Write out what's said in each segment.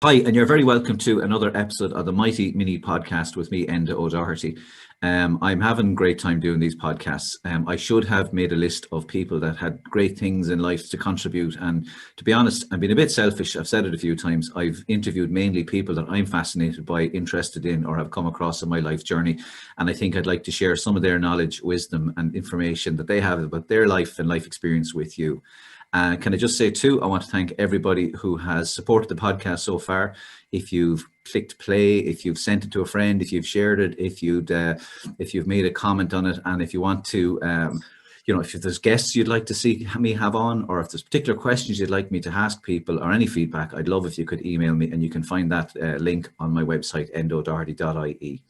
Hi, and you're very welcome to another episode of the Mighty Mini Podcast with me, Enda O'Doherty. I'm having a great time doing these podcasts. I should have made a list of people that had great things in life to contribute. And to be honest, I've been a bit selfish. I've said it a few times. I've interviewed mainly people that I'm fascinated by, interested in, or have come across in my life journey. And I think I'd like to share some of their knowledge, wisdom, and information that they have about their life and life experience with you. Can I just say too, I want to thank everybody who has supported the podcast so far. If you've clicked play, if you've sent it to a friend, if you've shared it, if you've made a comment on it, and if you want to, if there's guests you'd like to see me have on, or if there's particular questions you'd like me to ask people, or any feedback, I'd love if you could email me, and you can find that link on my website, endodoherty.ie.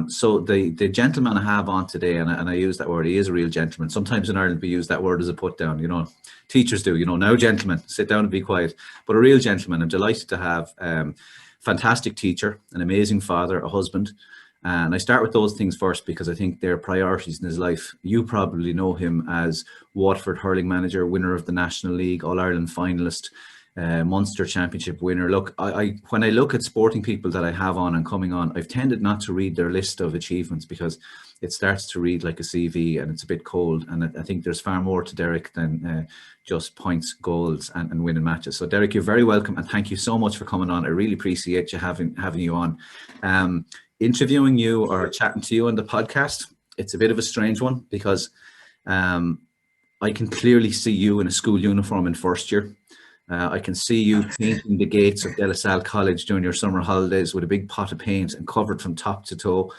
So the gentleman I have on today, and I use that word, he is a real gentleman. Sometimes in Ireland we use that word as a put down, teachers do, now gentlemen, sit down and be quiet. But a real gentleman. I'm delighted to have fantastic teacher, an amazing father, a husband. And I start with those things first because I think they're priorities in his life. You probably know him as Waterford hurling manager, winner of the National League, All-Ireland finalist, Munster Championship winner. Look, when I look at sporting people that I have on and coming on, I've tended not to read their list of achievements because it starts to read like a CV and it's a bit cold. And I think there's far more to Derek than just points, goals, and winning matches. So Derek, you're very welcome, and thank you so much for coming on. I really appreciate you having you on. Interviewing you or chatting to you on the podcast, it's a bit of a strange one because I can clearly see you in a school uniform in first year. I can see you painting the gates of De La Salle College during your summer holidays with a big pot of paint and covered from top to toe.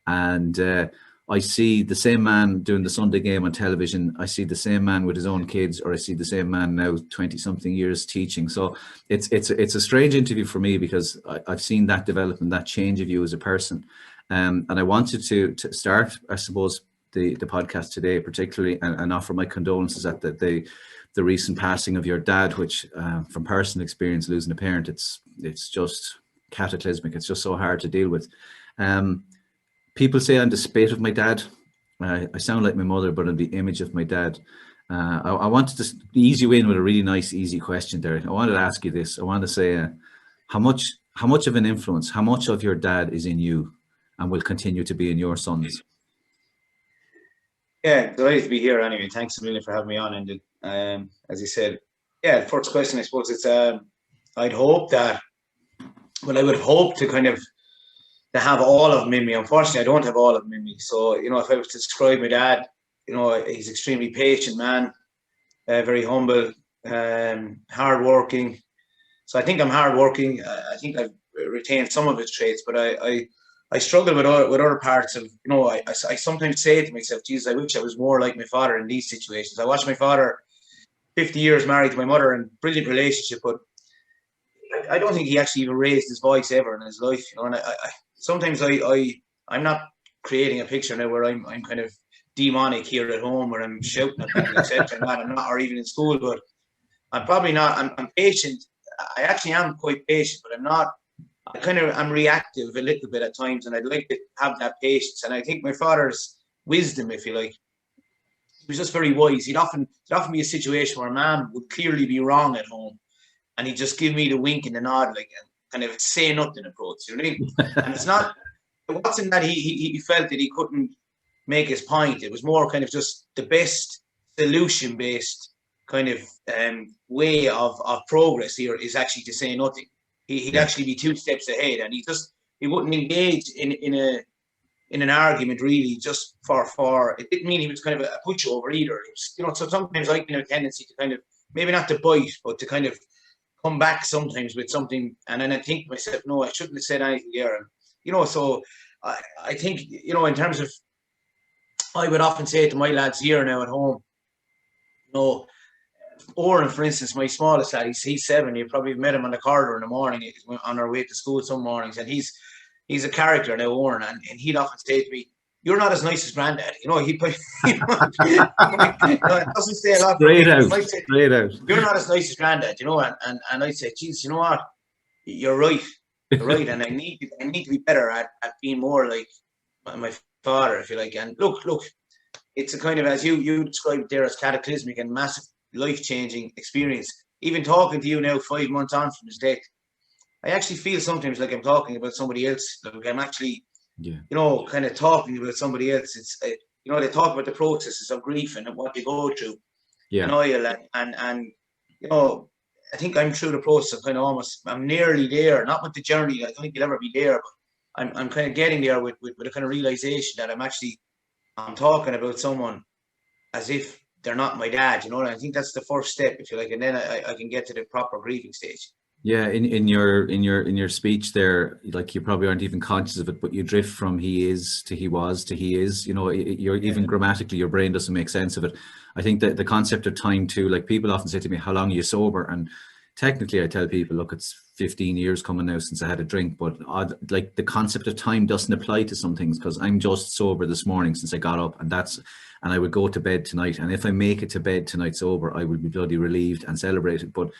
And I see the same man doing the Sunday game on television. I see the same man with his own kids, or I see the same man now 20-something years teaching. So it's a strange interview for me because I've seen that development, that change of you as a person. And I wanted to start, I suppose, the podcast today particularly and offer my condolences at the recent passing of your dad, which from personal experience, losing a parent, it's just cataclysmic. It's just so hard to deal with. People say I'm the spit of my dad. I sound like my mother, but I'm the image of my dad. I wanted to ease you in with a really nice, easy question, Derek. I wanted to ask you this. I want to say, how much of an influence, how much of your dad is in you and will continue to be in your sons? Yeah, delighted to be here anyway. Thanks a million for having me on. And as you said, yeah, the first question, I suppose, it's I would hope to kind of to have all of them in me. Unfortunately, I don't have all of them in me. So, if I was to describe my dad, he's extremely patient man, very humble, hardworking. So I think I'm hardworking. I think I've retained some of his traits, but I struggle with other parts of, I sometimes say to myself, Jesus, I wish I was more like my father in these situations. I watched my father 50 years married to my mother and brilliant relationship, but I don't think he actually even raised his voice ever in his life. And sometimes I'm not creating a picture now where I'm kind of demonic here at home where I'm shouting at people, etc. I'm not, or even in school, but I'm probably not. I'm patient. I actually am quite patient, but I'm reactive a little bit at times, and I'd like to have that patience. And I think my father's wisdom, if you like, he was just very wise. He'd often be a situation where mom would clearly be wrong at home, and he'd just give me the wink and the nod, like, and kind of say nothing approach. You know what I mean? And it wasn't that he felt that he couldn't make his point. It was more kind of just the best solution based kind of way of progress here is actually to say nothing. He'd actually be 2 steps ahead, and he wouldn't engage in an argument really just for it didn't mean he was kind of a pushover either. It was, so sometimes I can have a tendency to kind of maybe not to bite, but to kind of come back sometimes with something, and then I think to myself, no, I shouldn't have said anything there. And so I think in terms of, I would often say to my lads here now at home, Oren, for instance, my smallest lad, he's 7. You probably met him on the corridor in the morning on our way to school some mornings, and he's a character now, Oren, and he'd often say to me, "You're not as nice as Granddad." It doesn't say a lot. Straight out. You're not as nice as Granddad, and I'd say, "Geez, you know what? You're right, and I need to be better at being more like my father, if you like." And look, it's a kind of, as you described it there, as cataclysmic and massive life-changing experience. Even talking to you now 5 months on from his death, I actually feel sometimes like I'm talking about somebody else. Like I'm actually, Yeah. you know, kind of talking about somebody else. It's, you know, they talk about the processes of grief and what they go through, Yeah. and oil, and you know, I think I'm through the process of kind of I'm nearly there. Not with the journey. I don't think you'll ever be there, but I'm kind of getting there with a kind of realization that I'm talking about someone as if they're not my dad, you know. And I think that's the first step, if you like, and then I can get to the proper grieving stage. Yeah, in your speech there, like you probably aren't even conscious of it, but you drift from he is to he was to he is. You know, you're even grammatically, your brain doesn't make sense of it. I think that the concept of time too, like people often say to me, "How long are you sober?" And technically, I tell people, "Look, it's 15 years coming now since I had a drink," but like the concept of time doesn't apply to some things because I'm just sober this morning since I got up, and I would go to bed tonight, and if I make it to bed tonight sober, I would be bloody relieved and celebrated, but.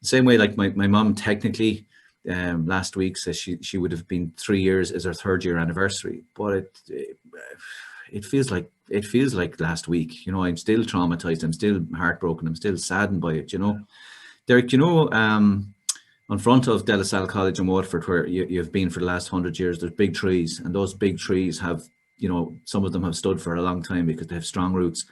The same way, like my mum technically last week says she would have been 3 years is her 3rd year anniversary, but it feels like last week. You know, I'm still traumatized. I'm still heartbroken. I'm still saddened by it. You know, Derek. You know, on front of De La Salle College in Waterford, where you've been for the last 100 years, there's big trees, and those big trees have, you know, some of them have stood for a long time because they have strong roots.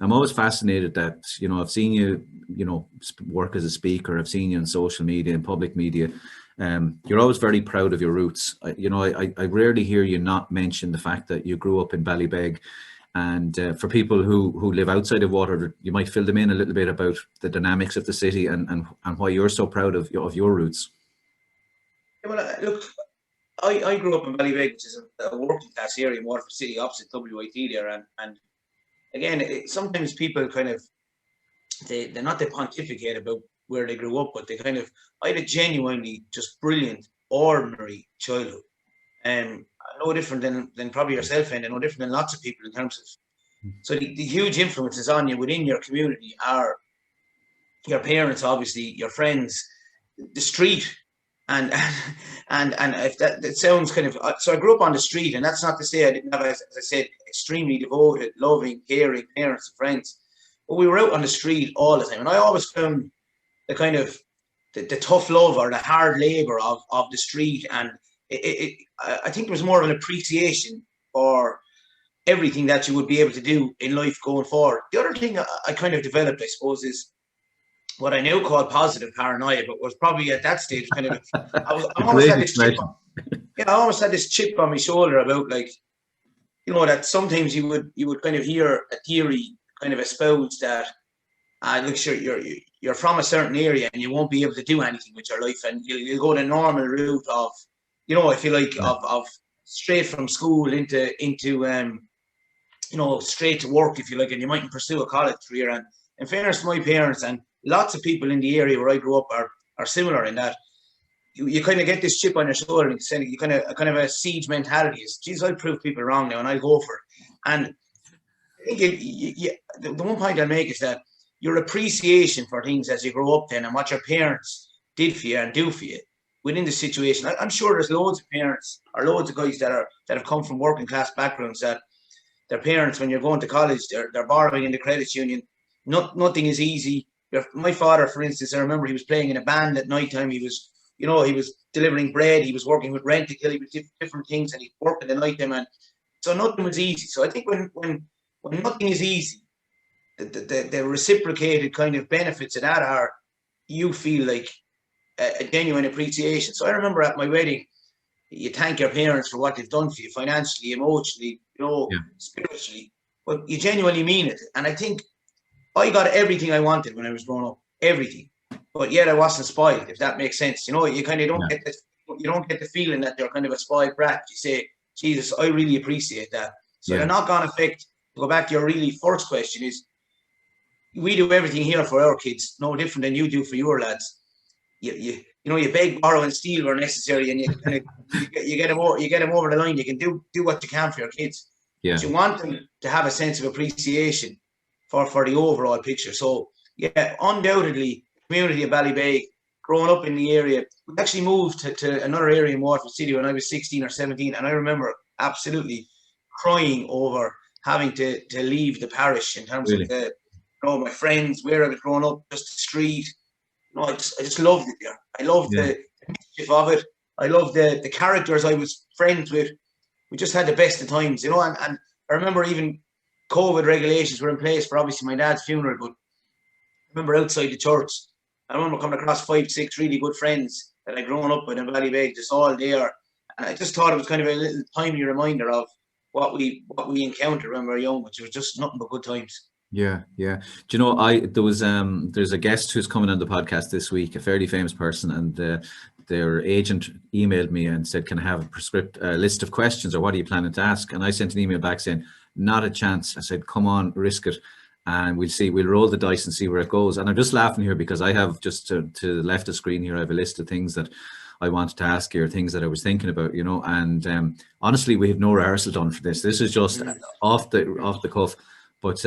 I'm always fascinated that, you know, I've seen you, you know, work as a speaker. I've seen you in social media and public media. You're always very proud of your roots. I rarely hear you not mention the fact that you grew up in Ballybeg. And for people who live outside of Waterford, you might fill them in a little bit about the dynamics of the city and why you're so proud of your roots. Yeah, well, look, I grew up in Ballybeg, which is a working class area in Waterford City, opposite WIT there, and again, sometimes people kind of they're not they pontificate about where they grew up, but they kind of I had a genuinely just brilliant, ordinary childhood, and no different than probably yourself, and no different than lots of people in terms of. So the huge influences on you within your community are your parents, obviously, your friends, the street, and if that sounds kind of so I grew up on the street, and that's not to say I didn't have, as I said, extremely devoted, loving, caring parents and friends, but we were out on the street all the time, and I always found the kind of the tough love or the hard labor of the street, and I think there was more of an appreciation for everything that you would be able to do in life going forward. The other thing I kind of developed, I suppose, is what I now call positive paranoia, but was probably at that stage kind of I almost had this chip. I almost had this chip on my shoulder about, like, you know, that sometimes you would kind of hear a theory kind of espoused that look, sure, you're from a certain area and you won't be able to do anything with your life, and you'll go the normal route of, you know, I feel like of straight from school into you know, straight to work, if you like, and you mightn't pursue a college career. And in fairness to my parents and lots of people in the area where I grew up are similar in that you kind of get this chip on your shoulder and you kind of a siege mentality. Is, geez, I'll prove people wrong now and I'll go for it. And I think the one point I'll make is that your appreciation for things as you grow up then and what your parents did for you and do for you within the situation. I'm sure there's loads of parents or loads of guys that have come from working class backgrounds that their parents, when you're going to college, they're borrowing in the credit union. Nothing is easy. My father, for instance, I remember he was playing in a band at night time. He was, you know, he was delivering bread. He was working with Rent-A-Kill. He was different things, and he worked in the night time. And so nothing was easy. So I think when nothing is easy, the reciprocated kind of benefits of that are you feel like a genuine appreciation. So I remember at my wedding, you thank your parents for what they've done for you financially, emotionally, you know, spiritually, but you genuinely mean it. And I think I got everything I wanted when I was growing up, everything, but yet I wasn't spoiled, if that makes sense. You know, you kind of don't get this, you don't get the feeling that you're kind of a spoiled brat. You say, Jesus, I really appreciate that. So the knock-on effect, to go back to your really first question, is we do everything here for our kids, no different than you do for your lads. You know, you beg, borrow, and steal where necessary, and you kind of you get them over the line. You can do what you can for your kids. Yeah. But you want them to have a sense of appreciation for the overall picture. So yeah, undoubtedly, community of Ballybeg, growing up in the area, we actually moved to another area in Waterford City when I was 16 or 17, and I remember absolutely crying over having to leave the parish in terms of the, you know, my friends, where I was growing up, just the street. No, I just loved it there. I loved the mischief of it. I loved the characters I was friends with. We just had the best of times, you know. And I remember even COVID regulations were in place for obviously my dad's funeral, but I remember outside the church, I remember coming across 5, 6 really good friends that I'd grown up with in Ballybeg, just all there. And I just thought it was kind of a little timely reminder of what we encountered when we were young, which was just nothing but good times. Yeah. Do you know, there's a guest who's coming on the podcast this week, a fairly famous person, and their agent emailed me and said, can I have a list of questions, or what are you planning to ask? And I sent an email back saying, not a chance. I said, come on, risk it, and we'll roll the dice and see where it goes. And I'm just laughing here because I have just to the left of the screen here, I have a list of things that I wanted to ask you, or things that I was thinking about, you know. And honestly, we have no rehearsal done for this. This is just off the cuff. But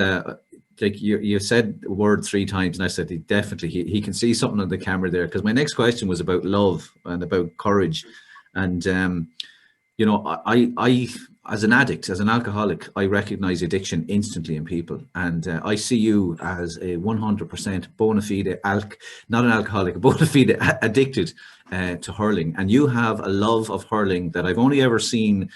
like you said the word 3 times, and I said he can see something on the camera there, because my next question was about love and about courage. And you know, I as an addict, as an alcoholic, I recognize addiction instantly in people, and I see you as a 100% bona fide not an alcoholic, a bona fide addicted to hurling. And you have a love of hurling that I've only seen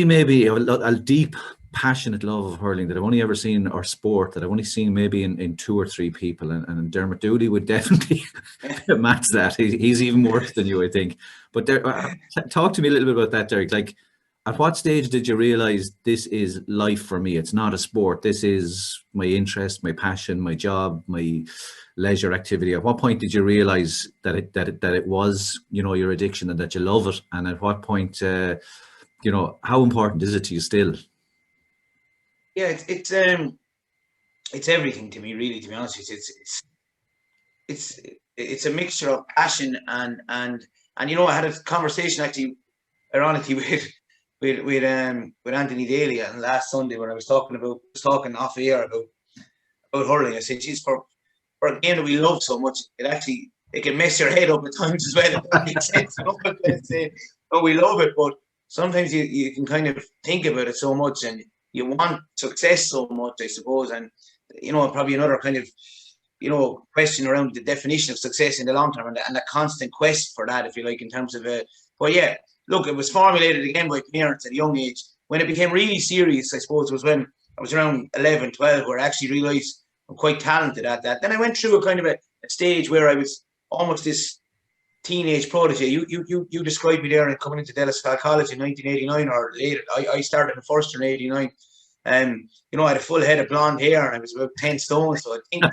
maybe a deep, passionate love of hurling that I've only ever seen, or sport that I've only seen maybe in 2 or 3 people, and Dermot Dooley would definitely match that. He's even worse than you, I think. But talk to me a little bit about that, Derek. Like, at what stage did you realize this is life for me? It's not a sport. This is my interest, my passion, my job, my leisure activity. At what point did you realize that it was, you know, your addiction, and that you love it? And at what point, you know, how important is it to you still? Yeah, it's everything to me, really. To be honest with you, it's a mixture of passion and you know, I had a conversation actually, ironically, with Anthony Daly on last Sunday, when I was talking off air about hurling. I said, geez, for a game that we love so much, it can mess your head up at times as well. If that makes sense. You know, oh, we love it, but sometimes you can kind of think about it so much, and you want success so much, I suppose. And, you know, probably another kind of, you know, question around the definition of success in the long term, and the constant quest for that, if you like, in terms of but yeah, look, it was formulated again by parents at a young age. When it became really serious, I suppose, was when I was around 11, 12, where I actually realised I'm quite talented at that. Then I went through a kind of a stage where I was almost this teenage prodigy. You described me there and coming into Delascal College in 1989 or later. I started in first year in 89. You know, I had a full head of blonde hair and I was about 10 stone. So I think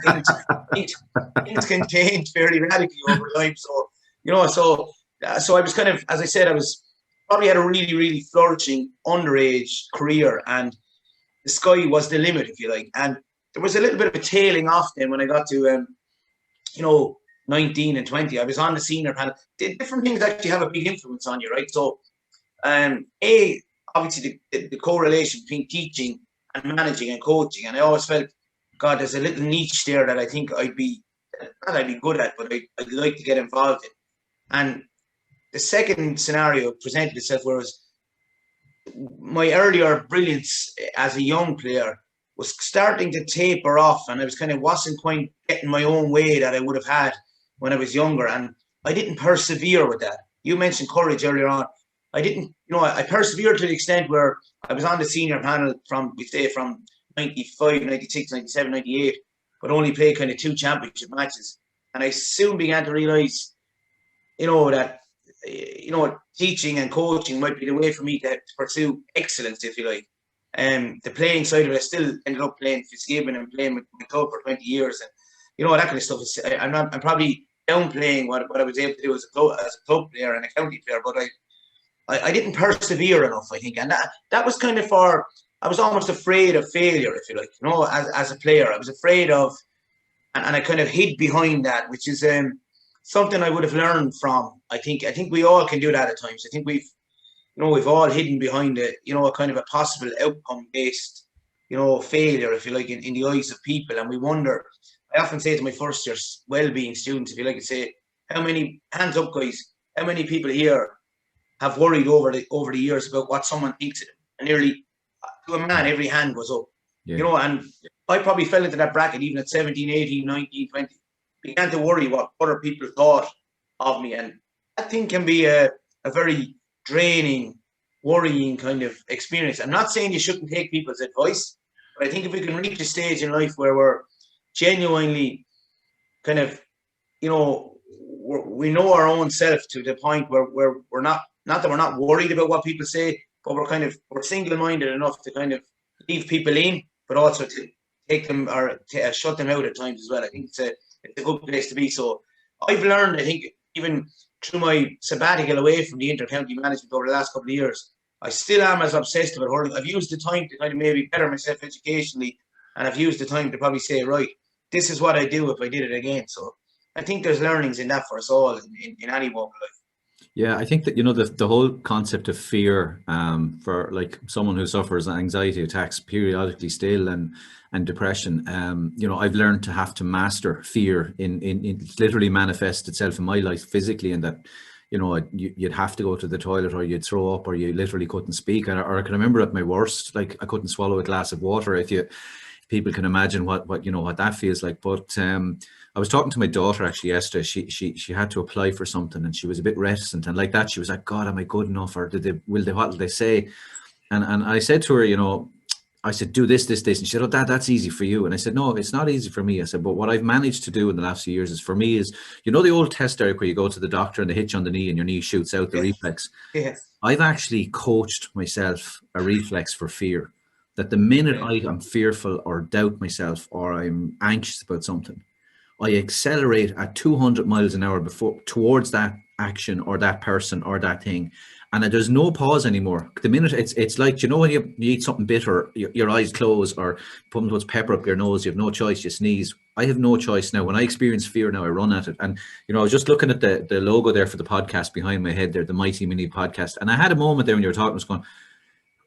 things can change fairly radically over time. So, you know, so I was kind of, as I said, I was probably had a really, really flourishing underage career, and the sky was the limit, if you like. And there was a little bit of a tailing off then when I got to, you know, 19 and 20. I was on the senior panel. Different things actually have a big influence on you, right? So, obviously the correlation between teaching and managing and coaching. And I always felt, God, there's a little niche there that I think I'd be good at, but I'd like to get involved in. And the second scenario presented itself, whereas my earlier brilliance as a young player was starting to taper off, and I wasn't quite getting my own way that I would have had when I was younger, and I didn't persevere with that. You mentioned courage earlier on. I didn't, you know, I persevered to the extent where I was on the senior panel from 95, 96, 97, 98, but only played kind of 2 championship matches. And I soon began to realise, you know, that, you know, teaching and coaching might be the way for me to pursue excellence, if you like. The playing side of it, I still ended up playing Fitzgibbon and playing with my club for 20 years, and you know, that kind of stuff. I'm probably downplaying what I was able to do as a club player and a county player, but I didn't persevere enough, I think, and that was kind of I was almost afraid of failure, if you like. You know, as a player, I was afraid of, and I kind of hid behind that, which is something I would have learned from. I think we all can do that at times. I think we've all hidden behind a kind of a possible outcome-based, you know, failure, if you like, in the eyes of people. And we wonder, I often say to my first year well-being students, if you like, I say, how many, hands up guys, how many people here have worried over the years about what someone thinks of them? And nearly, to a man, every hand was up. Yeah. You know, and I probably fell into that bracket even at 17, 18, 19, 20. Began to worry what other people thought of me. And that thing can be a very draining, worrying kind of experience. I'm not saying you shouldn't take people's advice, but I think if we can reach a stage in life where we're genuinely kind of, we know our own self to the point where we're not that we're not worried about what people say, but we're single-minded enough to kind of leave people in, but also to take them or to shut them out at times as well. I think it's a good place to be. So I've learned, I think, even through my sabbatical away from the inter-county management over the last couple of years, I still am as obsessed about hurling. I've used the time to kind of maybe better myself educationally, and I've used the time to probably say, right, this is what I do if I did it again. So I think there's learnings in that for us all in any walk of life. Yeah, I think that, the whole concept of fear, for like someone who suffers anxiety attacks periodically still, and depression, I've learned to have to master fear in it literally manifests itself in my life physically, in that, you'd have to go to the toilet, or you'd throw up, or you literally couldn't speak. Or I can remember at my worst, like I couldn't swallow a glass of water. If people can imagine what that feels like. But I was talking to my daughter actually yesterday. She had to apply for something, and she was a bit reticent, and like that she was like, God, am I good enough, or what will they say? And I said to her, I said, do this, and she said, oh, that's easy for you. And I said, no, it's not easy for me. I said, but what I've managed to do in the last few years is, for me, is, the old test, Eric, where you go to the doctor and they hit you on the knee and your knee shoots out the reflex. Yes. I've actually coached myself a reflex for fear, that the minute I am fearful or doubt myself or I'm anxious about something, I accelerate at 200 miles an hour towards that action or that person or that thing. And there's no pause anymore. The minute it's like, when you eat something bitter, your eyes close, or puts pepper up your nose, you have no choice, you sneeze. I have no choice now. When I experience fear now, I run at it. And, I was just looking at the logo there for the podcast behind my head there, the Mighty Mini Podcast. And I had a moment there when you were talking, I was going,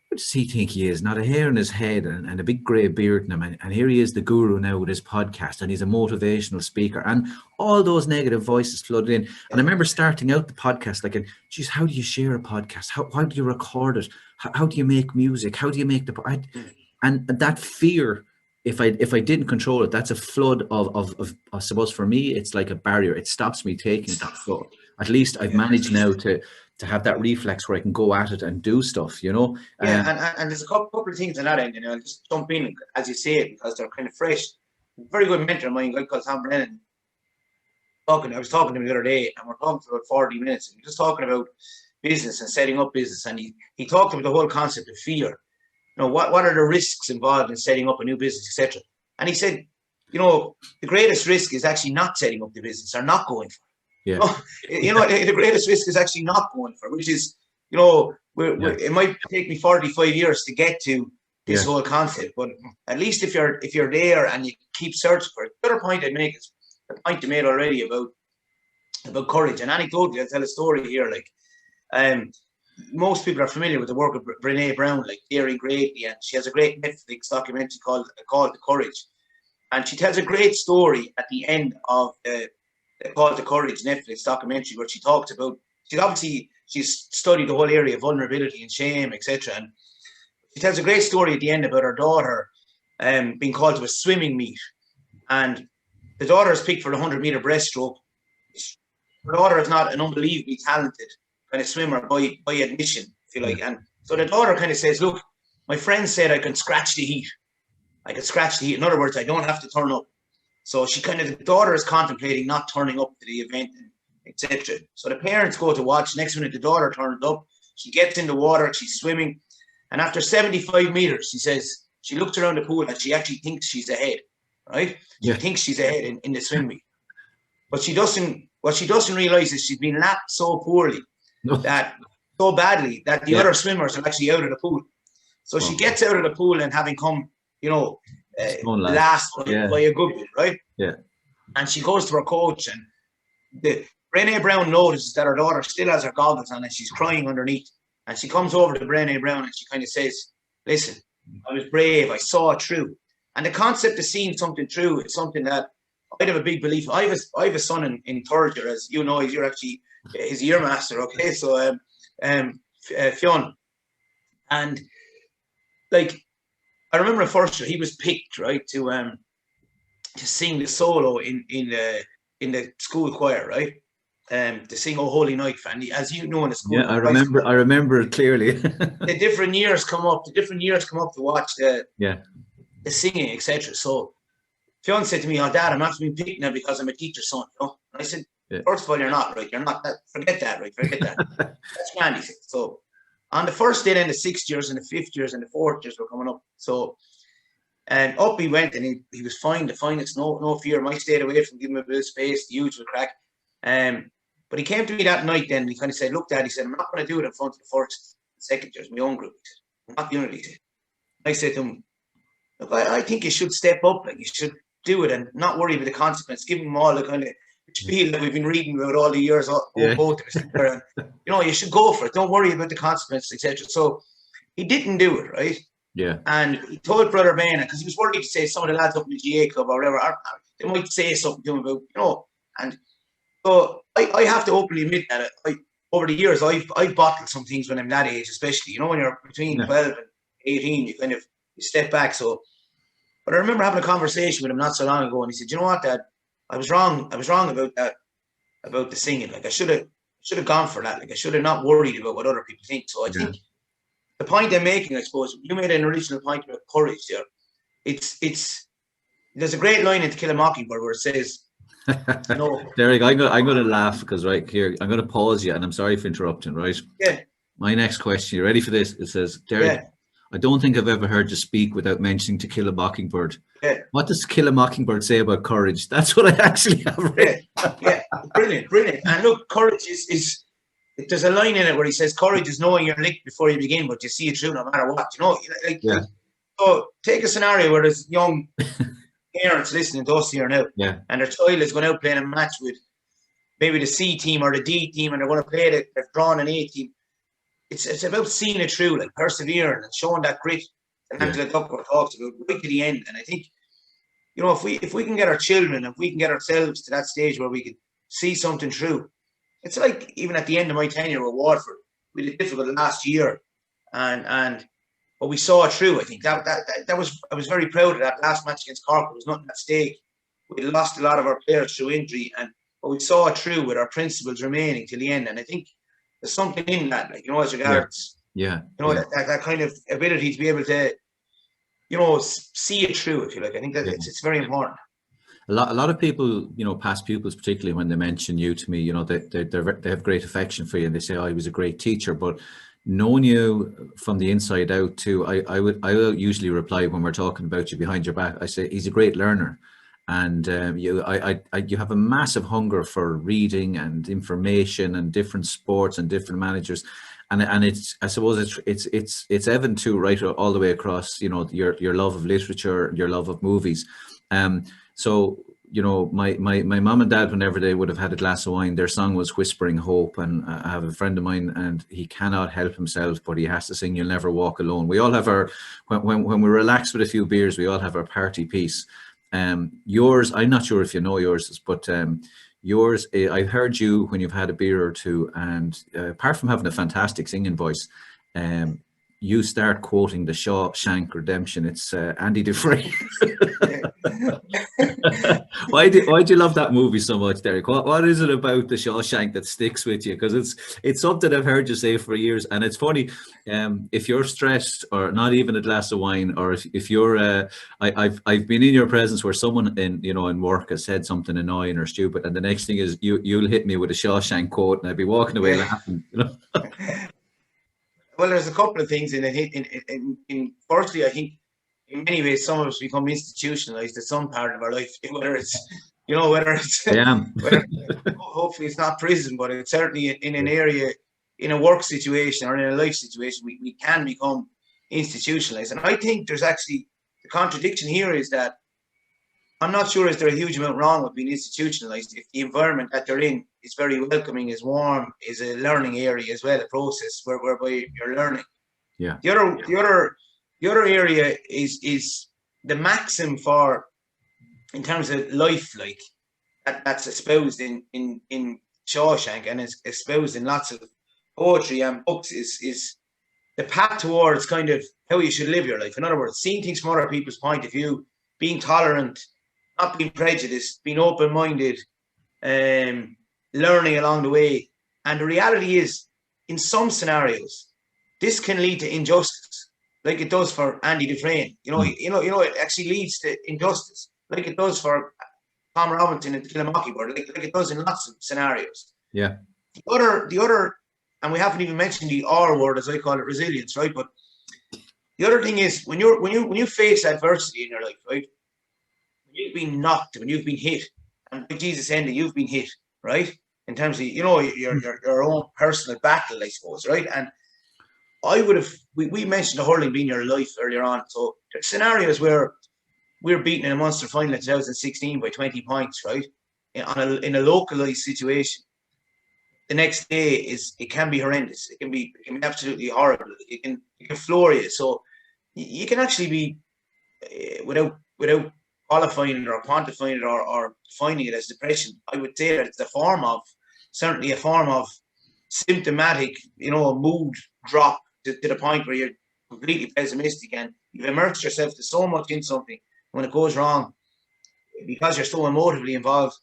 what does he think he is? Not a hair in his head and a big grey beard in him. And here he is, the guru now with his podcast, and he's a motivational speaker. And all those negative voices flooded in. And I remember starting out the podcast like, geez, how do you share a podcast? How do you record it? How do you make music? How do you make and that fear, if I didn't control it, that's a flood of I suppose for me, it's like a barrier. It stops me taking that flow. At least I've managed now to have that reflex where I can go at it and do stuff, and there's a couple of things on that end, just jump in as you say it, because they're kind of fresh. A very good mentor of mine, a guy called Tom Brennan. I was talking to him the other day, and we're talking for about 40 minutes, and we're just talking about business and setting up business, and he talked about the whole concept of fear. What are the risks involved in setting up a new business, etc. And he said, the greatest risk is actually not setting up the business or not going for it. Yeah. The greatest risk is actually not going for it, which is, it might take me 45 years to get to this whole concept, but at least if you're there and you keep searching for it. The other point I'd make is the point you made already about courage. And anecdotally, I'll tell a story here. Like, most people are familiar with the work of Brené Brown, like Daring Greatly, and she has a great Netflix documentary called The Courage. And she tells a great story at the end of the Call to Courage Netflix documentary, where she talks about, she's studied the whole area of vulnerability and shame, etc. And she tells a great story at the end about her daughter being called to a swimming meet. And the daughter is picked for the 100-meter breaststroke. Her daughter is not an unbelievably talented kind of swimmer by admission, if you like. And so the daughter kind of says, look, my friend said I can scratch the heat. In other words, I don't have to turn up. So the daughter is contemplating not turning up to the event, etc. So the parents go to watch. Next minute, the daughter turns up. She gets in the water. She's swimming. And after 75 meters, she says, she looks around the pool and she actually thinks she's ahead, right? She thinks she's ahead in the swim meet. But what she doesn't realize is she's been lapped so poorly, so badly, that the other swimmers are actually out of the pool. So she gets out of the pool, and having come, last by a good bit, right? Yeah. And she goes to her coach, and Brené Brown notices that her daughter still has her goggles on and she's crying underneath. And she comes over to Brené Brown and she kind of says, listen, I was brave, I saw it through. And the concept of seeing something through is something that I'd have a big belief. I have a son in third year, as you know, you're actually his year master, okay? So Fionn. And like, I remember the first year he was picked, right, to sing the solo in the school choir, right? to sing "Oh Holy Night," and as you know in the school. Yeah, I remember it clearly. The different years come up to watch the singing, etc. So Fionn said to me, "Oh, Dad, I'm not being picked now because I'm a teacher's son." You know? And I said, "First of all, you're not, right? You're not that. Forget that, right? Forget that. That's grand." He said. So on the first day, then the 6th years and the 5th years and the 4th years were coming up. So and up he went, and he was fine. The finest, no fear. I stayed away from giving him a bit of space. The usual crack. But he came to me that night. Then he kind of said, "Look, Dad," he said, "I'm not going to do it in front of the 1st and 2nd years, my own group." He said, "I'm not doing it." He said. I said to him, "Look, I think you should step up. Like you should do it and not worry about the consequence. Give them all the kind of spiel that we've been reading about all the years, both of us. And, you know, you should go for it. Don't worry about the consequences, etc." So he didn't do it, right? Yeah. And he told Brother Ben, because he was worried to say some of the lads up in the GA club or whatever, they might say something to him about, you know. And so I have to openly admit that over the years, I've bottled some things when I'm that age, especially, you know, when you're between 12 and 18, you kind of step back. So, but I remember having a conversation with him not so long ago, and he said, "You know what, Dad? I was wrong about that, about the singing. Like I should have gone for that. Like I should have not worried about what other people think." So I think the point I'm making, I suppose, you made an original point about courage there. There's a great line in To Kill a Mockingbird where it says, you know, Derek, I'm going to laugh because right here, I'm going to pause you, and I'm sorry for interrupting, right? Yeah. My next question, you ready for this? It says, Derek, I don't think I've ever heard you speak without mentioning To Kill a Mockingbird. Yeah. What does To Kill a Mockingbird say about courage? That's what I actually have read. Yeah. Brilliant. And look, courage is there's a line in it where he says, "Courage is knowing you're licked before you begin, but you see it through no matter what." You know, like so take a scenario where there's young parents listening to us here now, and their child is going out playing a match with maybe the C team or the D team, and they're going to play they've drawn an A team. It's about seeing it through, like persevering and showing that grit that Angela Duckworth talks about right to the end. And I think, you know, if we can get our children, if we can get ourselves to that stage where we can see something through. It's like even at the end of my tenure with Waterford, we did difficult last year, but we saw it through. I think that was, I was very proud of that last match against Cork. There was nothing at stake. We lost a lot of our players through injury, but we saw it through with our principles remaining till the end. And I think there's something in that, like, you know, as regards, that kind of ability to be able to, you know, see it through, if you like. I think that it's very important. A lot of people, you know, past pupils, particularly when they mention you to me, you know, they have great affection for you, and they say, "Oh, he was a great teacher." But knowing you from the inside out too, I will usually reply when we're talking about you behind your back. I say he's a great learner, and you have a massive hunger for reading and information and different sports and different managers. And it's, I suppose it's evident too, right, all the way across, you know, your love of literature, your love of movies. So, you know, my mom and dad, whenever they would have had a glass of wine, their song was Whispering Hope. And I have a friend of mine, and he cannot help himself, but he has to sing You'll Never Walk Alone. We all have our, when we relax with a few beers, we all have our party piece. Yours, I'm not sure if you know yours, but yours, I heard you when you've had a beer or two, and apart from having a fantastic singing voice, you start quoting the Shawshank Redemption. It's Andy Dufresne. Why do you love that movie so much, Derek? What is it about the Shawshank that sticks with you? Because it's something I've heard you say for years, and it's funny. If you're stressed, or not even a glass of wine, or if you're, I've been in your presence where someone in work has said something annoying or stupid, and the next thing is you'll hit me with a Shawshank quote, and I'd be walking away laughing. You know. Well, there's a couple of things in it. Firstly, I think in many ways some of us become institutionalized at some part of our life, whether it's hopefully it's not prison, but it's certainly in an area, in a work situation or in a life situation, we can become institutionalized. And I think there's actually, the contradiction here is that I'm not sure is there a huge amount wrong with being institutionalized if the environment that they're in is very welcoming, is warm, is a learning area as well, a process whereby you're learning. Yeah. The other area is the maxim for, in terms of life, like that's espoused in Shawshank, and is espoused in lots of poetry and books, is the path towards kind of how you should live your life. In other words, seeing things from other people's point of view, being tolerant, not being prejudiced, being open-minded, learning along the way. And the reality is, in some scenarios, this can lead to injustice, like it does for Andy Dufresne. It actually leads to injustice, like it does for Tom Robinson and Kill a Mockingbird, like it does in lots of scenarios. Yeah. The other, and we haven't even mentioned the R word, as I call it, resilience, right? But the other thing is when you face adversity in your life, right? When you've been knocked, when you've been hit, and like Jesus ended, you've been hit, right? In terms of your own personal battle, I suppose, right? And I would have we mentioned the hurling being your life earlier on. So there's scenarios where we're beaten in a Munster final in 2016 by 20 points, right? In a localized situation. The next day it can be horrendous. It can be absolutely horrible. It can floor you. So you can actually be without qualifying it or quantifying it or defining it as depression. I would say that it's certainly a form of symptomatic, mood drop to the point where you're completely pessimistic and you've immersed yourself to so much in something. When it goes wrong, because you're so emotively involved,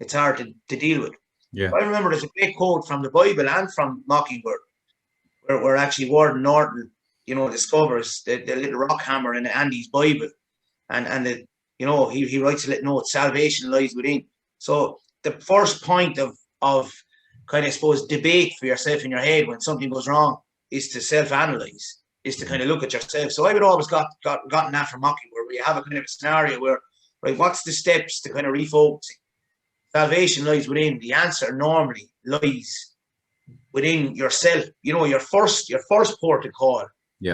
it's hard to deal with. Yeah. I remember there's a great quote from the Bible and from Mockingbird, where actually Warden Norton, discovers the little rock hammer in Andy's Bible, and he writes a little note: salvation lies within. So the first point of kind of, I suppose, debate for yourself in your head when something goes wrong is to self-analyze, is to kind of look at yourself. So I would always gotten that from Mockingbird, where you have a kind of a scenario where, right, what's the steps to kind of refocusing? Salvation lies within. The answer normally lies within yourself. Your first port of call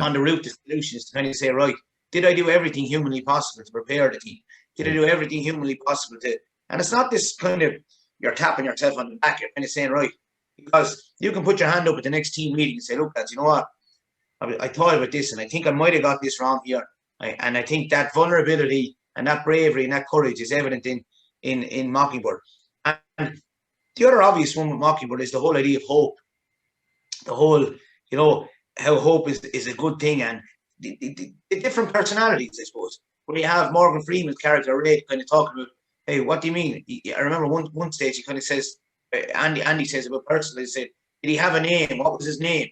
on the route to solution is to kind of say, right, did I do everything humanly possible to prepare the team? Did I do everything humanly possible to? And it's not this kind of you're tapping yourself on the back. You're kind of saying, right, because you can put your hand up at the next team meeting and say, look, lads, you know what? I thought about this, and I think I might have got this wrong here. And I think that vulnerability and that bravery and that courage is evident in Mockingbird. And the other obvious one with Mockingbird is the whole idea of hope. The whole, how hope is a good thing, and the different personalities, I suppose. Where you have Morgan Freeman's character Ray kind of talking about, hey, what do you mean? I remember one stage he kind of says, Andy says about personally, he said, did he have a name? What was his name?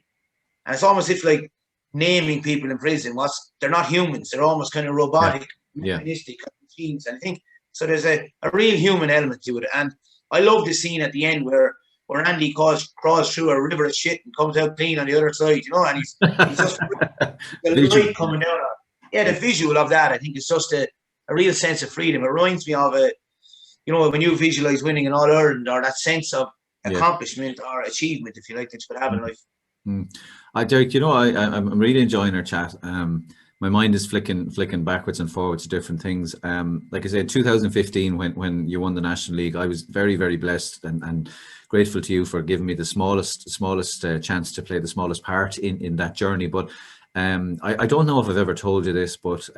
And it's almost if like naming people in prison they're not humans. They're almost kind of robotic, mechanistic machines. And I think so. There's a real human element to it. And I love the scene at the end where Andy crawls through a river of shit and comes out clean on the other side, and he's just the light coming down on. Yeah, the visual of that, I think, is just a real sense of freedom. It reminds me of when you visualize winning an All-Ireland, or that sense of accomplishment or achievement, if you like, that you could have in life. Derek, I'm really enjoying our chat. My mind is flicking backwards and forwards to different things. Like I said, 2015, when you won the National League, I was very, very blessed and grateful to you for giving me the smallest chance to play the smallest part in that journey. But I don't know if I've ever told you this, but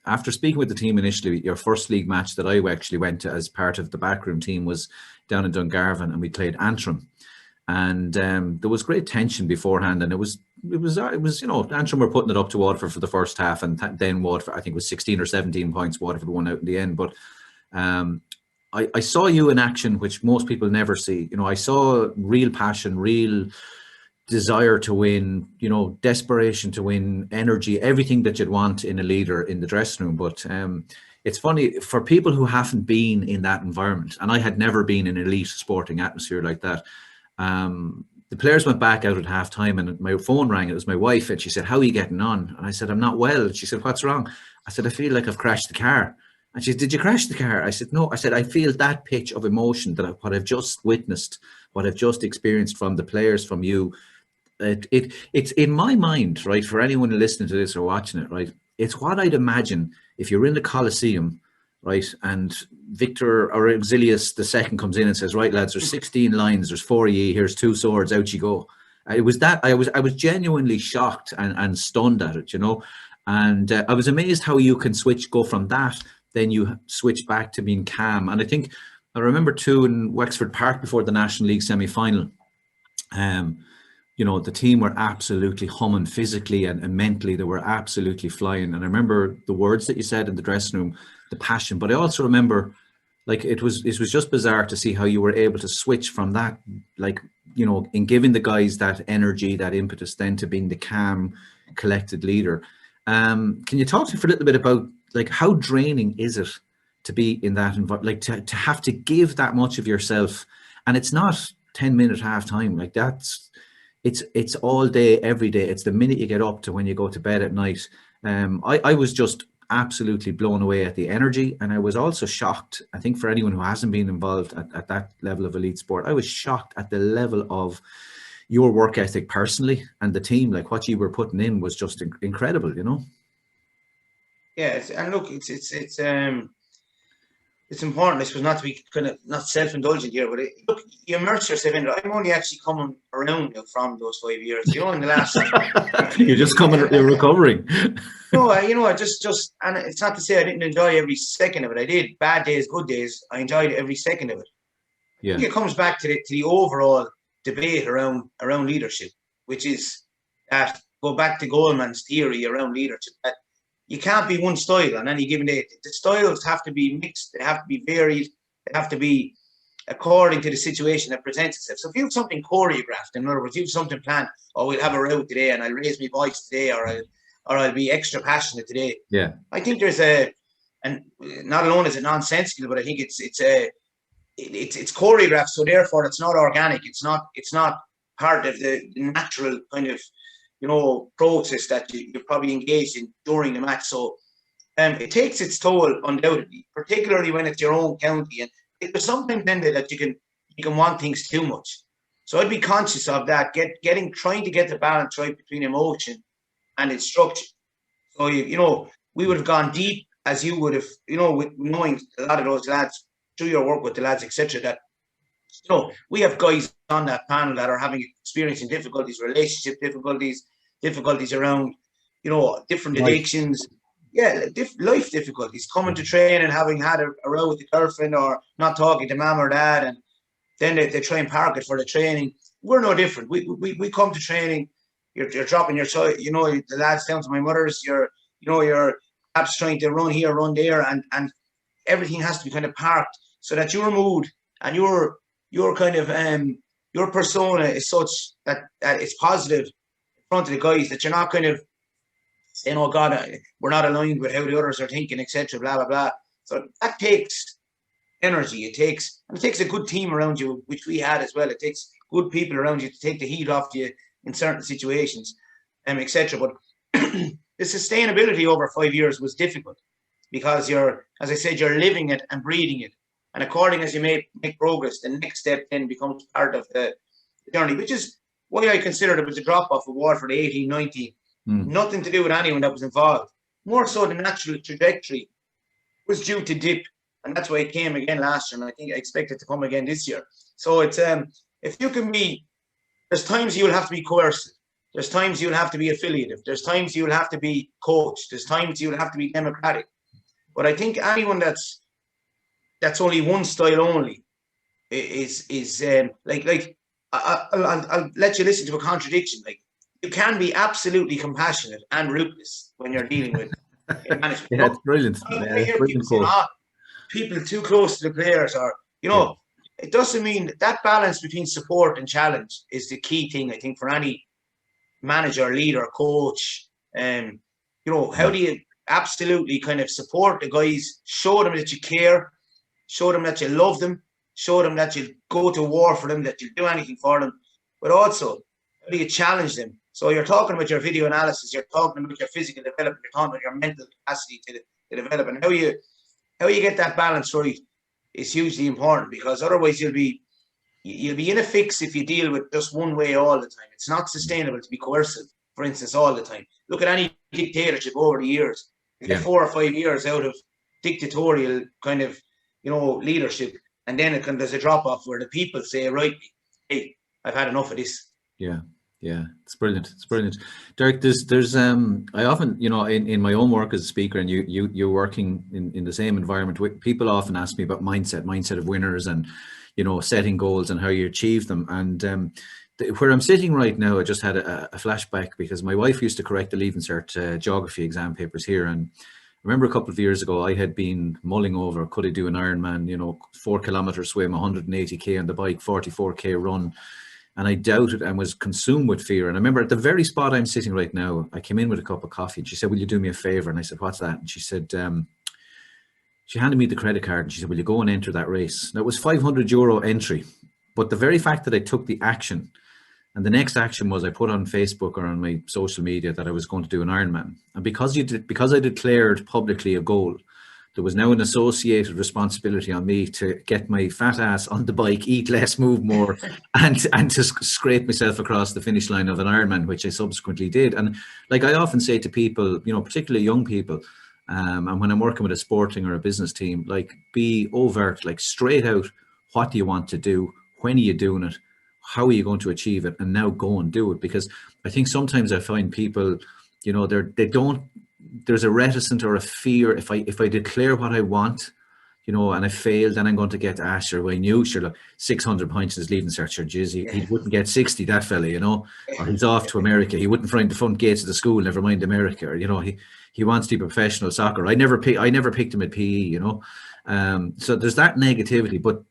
after speaking with the team initially, your first league match that I actually went to as part of the backroom team was down in Dungarvan, and we played Antrim. And there was great tension beforehand, and it was Antrim were putting it up to Waterford for the first half, and then Waterford, I think it was 16 or 17 points, Waterford won out in the end. But I saw you in action, which most people never see. I saw real passion, real desire to win, desperation to win, energy, everything that you'd want in a leader in the dressing room. But it's funny, for people who haven't been in that environment, and I had never been in an elite sporting atmosphere like that, the players went back out at half time, and my phone rang. It was my wife, and she said, how are you getting on? And I said, I'm not well. And she said, what's wrong? I said, I feel like I've crashed the car. And she said, did you crash the car? I said, no. I said, I feel that pitch of emotion, that what I've just witnessed, what I've just experienced from the players, from you, it's in my mind, right, for anyone listening to this or watching it, right, it's what I'd imagine if you're in the Coliseum, right, and Victor Aurelius II comes in and says, right, lads, there's 16 lines, there's 4 of ye, here's 2 swords, out you go. It was that I was genuinely shocked and stunned at it, and I was amazed how you can go from that, then you switch back to being calm. And I remember too in Wexford Park before the National League semi-final, the team were absolutely humming physically and mentally. They were absolutely flying. And I remember the words that you said in the dressing room, the passion. But I also remember Like it was just bizarre to see how you were able to switch from that, like, you know, in giving the guys that energy, that impetus, then to being the calm, collected leader. Can you talk to me for a little bit about, like, how draining is it to be in that environment, like to have to give that much of yourself? And it's not 10-minute half time, like it's all day, every day. It's the minute you get up to when you go to bed at night. I was just absolutely blown away at the energy, and I was also shocked. I think for anyone who hasn't been involved at that level of elite sport, I was shocked at the level of your work ethic personally, and the team, like what you were putting in was just incredible, you know. Yeah, and look, it's important, I suppose, not to be kind of not self-indulgent here, but look, you immerse yourself in it. I'm only actually coming around from those 5 years, you know, in the last. You're just you're recovering. No, I just, and it's not to say I didn't enjoy every second of it. I did. Bad days, good days. I enjoyed every second of it. Yeah. I think it comes back to the overall debate around leadership, which is that, go back to Goleman's theory around leadership, that you can't be one style on any given day. The styles have to be mixed. They have to be varied. They have to be according to the situation that presents itself. So if you have something choreographed, in other words, you have something planned, or we'll have a route today and I'll raise my voice today, or I'll be extra passionate today. Yeah. I think there's and not alone is it nonsensical, but I think it's choreographed. So therefore it's not organic. It's not part of the natural kind of, you know, process that you're probably engaged in during the match. So it takes its toll, undoubtedly, particularly when it's your own county. And there's sometimes then that you can want things too much. So I'd be conscious of that, trying to get the balance right between emotion and instruction. So, you know, we would have gone deep, as you would have, you know, with knowing a lot of those lads through your work with the lads, etc. That, you know, we have guys on that panel that are experiencing difficulties, relationship difficulties around, you know, different addictions, life difficulties, coming to train and having had a row with the girlfriend or not talking to mum or dad, and then they try and park it for the training. We're no different. We come to training. You're dropping your child, you know, the lads down to my mother's. You're perhaps trying to run here, run there, and everything has to be kind of parked so that your mood and your kind of your persona is such that it's positive in front of the guys, that you're not kind of saying, "Oh God, we're not aligned with how the others are thinking," etc. Blah blah blah. So that takes energy. It takes a good team around you, which we had as well. It takes good people around you to take the heat off you in certain situations, etc. But the sustainability over 5 years was difficult because as I said, you're living it and breathing it. And according as you make progress, the next step then becomes part of the journey, which is why I considered it was a drop off of Waterford 18, 19. Nothing to do with anyone that was involved. More so, the natural trajectory was due to dip. And that's why it came again last year. And I think I expect it to come again this year. So it's, if you can there's times you'll have to be coercive. There's times you'll have to be affiliative. There's times you'll have to be coached. There's times you'll have to be democratic. But I think anyone that's only one style only is like I'll let you listen to a contradiction. Like, you can be absolutely compassionate and ruthless when you're dealing with management. Yeah, it's brilliant. I hear people saying, people too close to the players, or, you know, it doesn't mean that balance between support and challenge is the key thing, I think, for any manager, leader, coach. You know, how do you absolutely kind of support the guys, show them that you care, show them that you love them, show them that you'll go to war for them, that you'll do anything for them, but also how do you challenge them? So you're talking about your video analysis, you're talking about your physical development, you're talking about your mental capacity to develop, and how you get that balance right is hugely important, because otherwise you'll be in a fix if you deal with just one way all the time. It's not sustainable to be coercive, for instance, all the time. Look at any dictatorship over the years. You get 4 or 5 years out of dictatorial kind of, you know, leadership, and then there's a drop off where the people say, right, hey, I've had enough of this. Yeah, it's brilliant. It's brilliant. Derek, there's I often, you know, in my own work as a speaker, and you're working in the same environment, people often ask me about mindset of winners, and, you know, setting goals and how you achieve them. And where I'm sitting right now, I just had a flashback, because my wife used to correct the Leaving Cert geography exam papers here, and remember a couple of years ago, I had been mulling over, could I do an Ironman, 4-kilometer swim, 180k on the bike, 44k run. And I doubted and was consumed with fear. And I remember at the very spot I'm sitting right now, I came in with a cup of coffee and she said, will you do me a favor? And I said, what's that? And she said, she handed me the credit card and she said, will you go and enter that race? Now it was €500 entry, but the very fact that I took the action, and the next action was I put on Facebook or on my social media that I was going to do an Ironman. And because I declared publicly a goal, there was now an associated responsibility on me to get my fat ass on the bike, eat less, move more, and to scrape myself across the finish line of an Ironman, which I subsequently did. And like I often say to people, particularly young people, and when I'm working with a sporting or a business team, like be overt, like straight out, what do you want to do? When are you doing it? How are you going to achieve it? And now go and do it. Because I think sometimes I find people, there's a reticent or a fear. If I declare what I want, and I fail, then I'm going to get asked, or I knew, sure, look, 600 points in his leaving cert, sure, geez, he wouldn't get 60, that fella, or he's off to America. He wouldn't find the front gates of the school, never mind America, or, he wants to be professional soccer. I never picked him at PE, so there's that negativity, but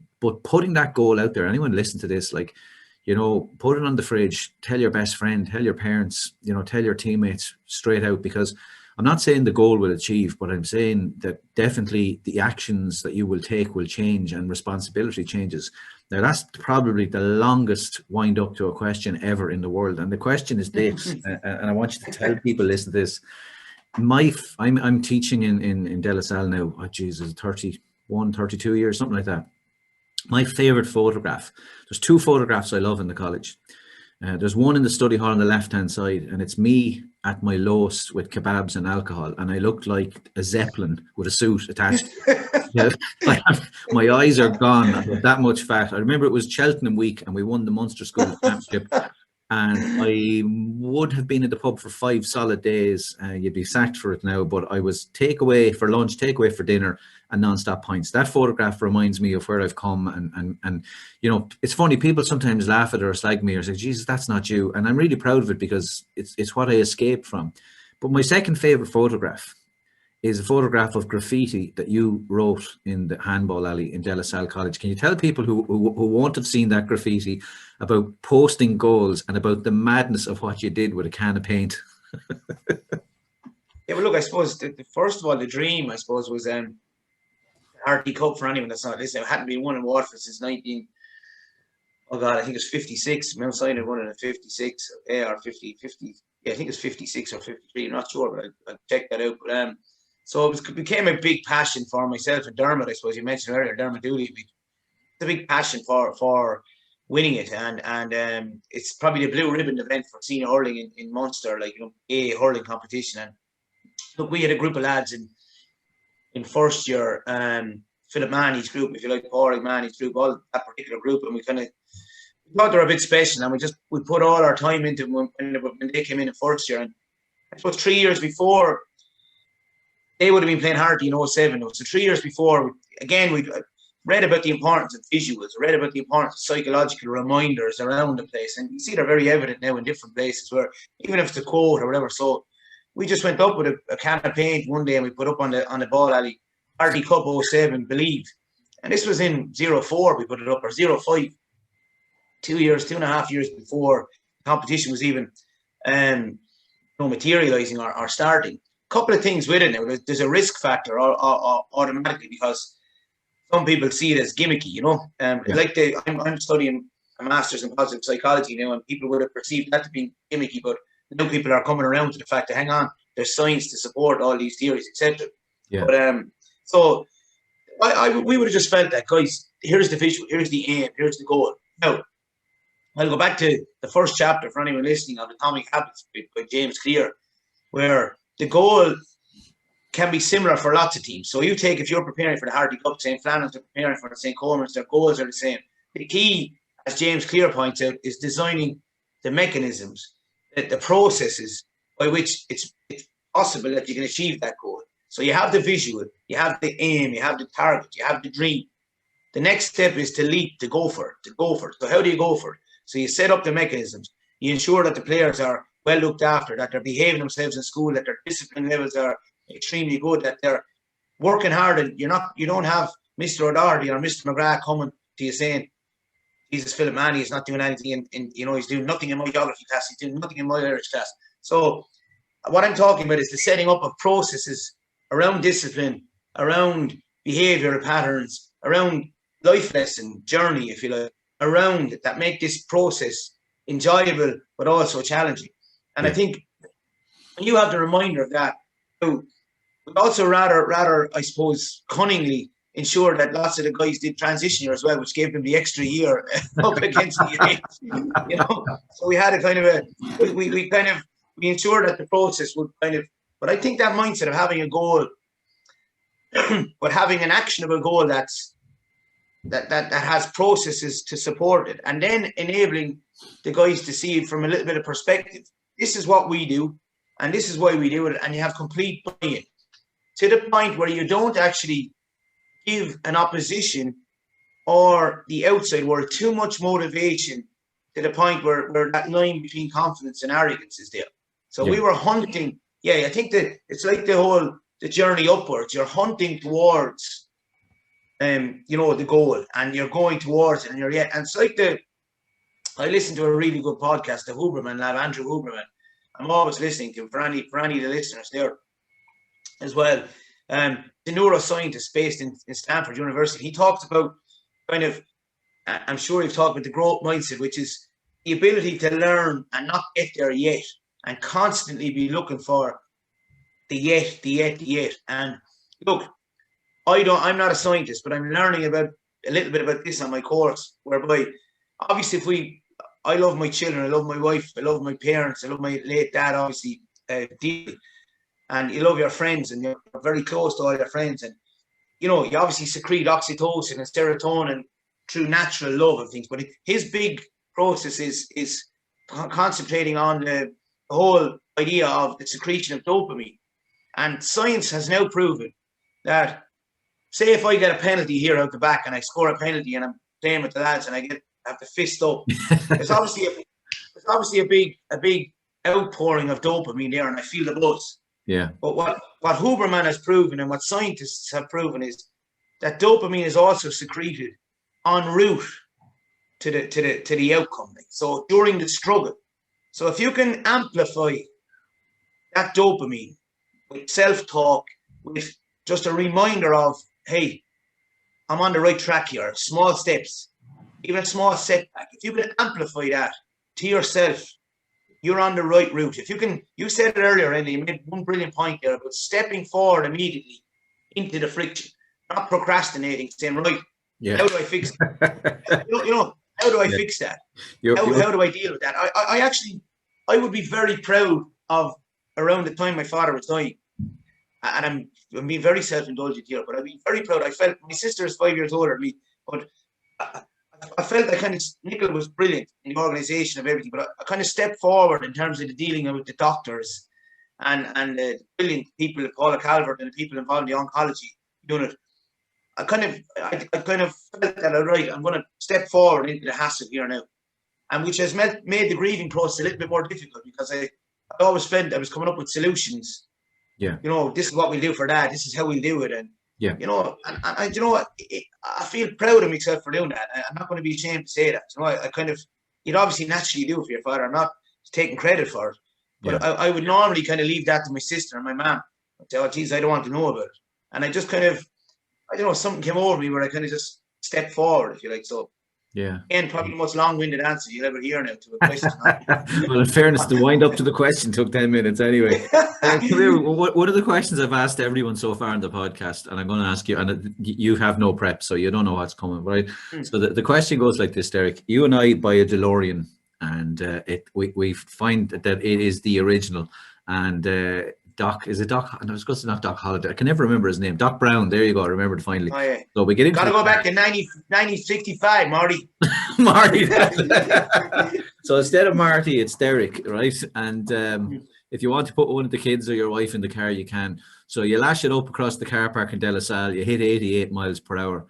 putting that goal out there, anyone listen to this, like, put it on the fridge, tell your best friend, tell your parents, tell your teammates straight out, because I'm not saying the goal will achieve, but I'm saying that definitely the actions that you will take will change and responsibility changes. Now, that's probably the longest wind up to a question ever in the world. And the question is this, and I want you to tell people, listen to this. I'm teaching in De La Salle now, 31, 32 years, something like that. My favorite photograph, there's 2 photographs I love in the college. There's one in the study hall on the left-hand side, and it's me at my lowest with kebabs and alcohol, and I looked like a Zeppelin with a suit attached. My eyes are gone. I've got that much fat. I remember it was Cheltenham week, and we won the Munster School Championship, and I would have been in the pub for 5 solid days. You'd be sacked for it now, but I was takeaway for lunch, takeaway for dinner, and non-stop pints. That photograph reminds me of where I've come, and it's funny, people sometimes laugh at it or slag me or say, Jesus, that's not you, and I'm really proud of it because it's what I escaped from. But my second favorite photograph is a photograph of graffiti that you wrote in the handball alley in De La Salle College. Can you tell people who won't have seen that graffiti about posting goals and about the madness of what you did with a can of paint? Yeah, well, look, I suppose first of all, the dream, I suppose, was Hardy Cup. For anyone that's not listening, it hadn't been won in Waterford since I think it was 56. Mount Sinai won it in 56, or 50. Yeah, I think it's 56 or 53. I'm not sure, but I'll check that out. But so it became a big passion for myself and Dermot. I suppose you mentioned earlier, Dermot Dooley. It's a big passion for winning it, and it's probably the blue ribbon event for senior hurling in Munster, like a hurling competition. And look, we had a group of lads in first year, Philip Manny's group, if you like, Paul Manny's group, all that particular group, and we thought they were a bit special, and we put all our time into them when they came in first year. And I suppose 3 years before, they would have been playing Hardy in 07. So 3 years before, again, we read about the importance of visuals, read about the importance of psychological reminders around the place, and you see they're very evident now in different places, where even if it's a quote or whatever. So we just went up with a can of paint one day, and we put up on the ball alley, Hardy Cup 07, Believe. And this was in 04, we put it up, or 05, 2.5 years before the competition was even materialising or starting. A couple of things with it now. There's a risk factor automatically, because some people see it as gimmicky, Like I'm studying a master's in positive psychology now, and people would have perceived that to be gimmicky, but now people are coming around to the fact that, hang on, there's science to support all these theories, etc. Yeah. But so we would have just felt that, guys, here's the visual, here's the aim, here's the goal. Now, I'll go back to the first chapter for anyone listening on Atomic Habits by James Clear, where the goal can be similar for lots of teams. So you take, if you're preparing for the Hardy Cup, St. Flannan's are preparing for the St. Coleman's, their goals are the same. The key, as James Clear points out, is designing the mechanisms, the processes by which it's possible that you can achieve that goal. So you have the visual, you have the aim, you have the target, you have the dream. The next step is to leap, to go for it. So how do you go for it? So you set up the mechanisms. You ensure that the players are well looked after, that they're behaving themselves in school, that their discipline levels are extremely good, that they're working hard, and you don't have Mr. O'Doherty or Mr. McGrath coming to you saying, Jesus, Philip Manny is not doing anything he's doing nothing in my geography class, he's doing nothing in my Irish class. So what I'm talking about is the setting up of processes around discipline, around behavioural patterns, around life lesson journey, if you like, around that make this process enjoyable but also challenging. And I think when you have the reminder of that, we also rather I suppose cunningly ensure that lots of the guys did transition year as well, which gave them the extra year up against the age, So we had a kind of we ensured that the process would but I think that mindset of having a goal, but having an actionable goal that has processes to support it, and then enabling the guys to see it from a little bit of perspective. This is what we do, and this is why we do it, and you have complete buy-in to the point where you don't actually give an opposition or the outside world too much motivation to the point where that line between confidence and arrogance is there. So we were hunting. Yeah, I think that it's like the journey upwards. You're hunting towards, the goal, and you're going towards it, and and it's like I listened to a really good podcast, the Huberman lab, Andrew Huberman. I'm always listening to him for any of the listeners there as well. The neuroscientist based in Stanford University, he talks about I'm sure you've talked about the growth mindset, which is the ability to learn and not get there yet, and constantly be looking for the yet. And look, I'm not a scientist, but I'm learning about a little bit about this on my course, whereby obviously I love my children, I love my wife, I love my parents, I love my late dad, obviously, deeply. And you love your friends, and you're very close to all your friends. And, you obviously secrete oxytocin and serotonin through natural love of things. But his big process is concentrating on the whole idea of the secretion of dopamine. And science has now proven that, say if I get a penalty here out the back and I score a penalty and I'm playing with the lads and I have to fist up, it's obviously a big outpouring of dopamine there, and I feel the buzz. Yeah. But what Huberman has proven, and what scientists have proven, is that dopamine is also secreted en route to the outcome. So during the struggle. So if you can amplify that dopamine with self-talk, with just a reminder of, hey, I'm on the right track here, small steps, even a small setback. If you can amplify that to yourself, you're on the right route. If you said it earlier, Andy, you made one brilliant point there about stepping forward immediately into the friction, not procrastinating, saying, right, how do I fix it? How do I fix that? How do I deal with that? I would be very proud of, around the time my father was dying, and I'm being very self-indulgent here, but I'd be very proud. I felt, my sister is 5 years older than me, but I felt Nicola was brilliant in the organisation of everything, but I kind of stepped forward in terms of the dealing with the doctors and the brilliant people, Paula Calvert, and the people involved in the oncology unit. I kind of felt that, all right, I'm going to step forward into the hassle here now, and which has made the grieving process a little bit more difficult, because I always felt I was coming up with solutions. Yeah. This is what we'll do for that. This is how we'll do it. And, and you know what? I feel proud of myself for doing that. I'm not going to be ashamed to say that. You'd obviously naturally do it for your father. I'm not taking credit for it. But I would normally kind of leave that to my sister and my mum. I'd say, oh, geez, I don't want to know about it. And I just something came over me where I kind of just stepped forward, if you like. So, again, probably the most long-winded answer you'll ever hear now to a question. Well, in fairness, the wind up to the question took 10 minutes anyway. One of the questions I've asked everyone so far in the podcast, and I'm going to ask you, and you have no prep, so you don't know what's coming, right? So the question goes like this, Derek. You and I buy a DeLorean, and we find that it is the original, and Doc, is it Doc? And I was going to say not Doc Holliday. I can never remember his name. Doc Brown. There you go. I remembered finally. Oh, yeah. So we get into. Got to go back to 1965, Marty. Marty. So instead of Marty, it's Derek, right? And if you want to put one of the kids or your wife in the car, you can. So you lash it up across the car park in De La Salle. You hit 88 miles per hour,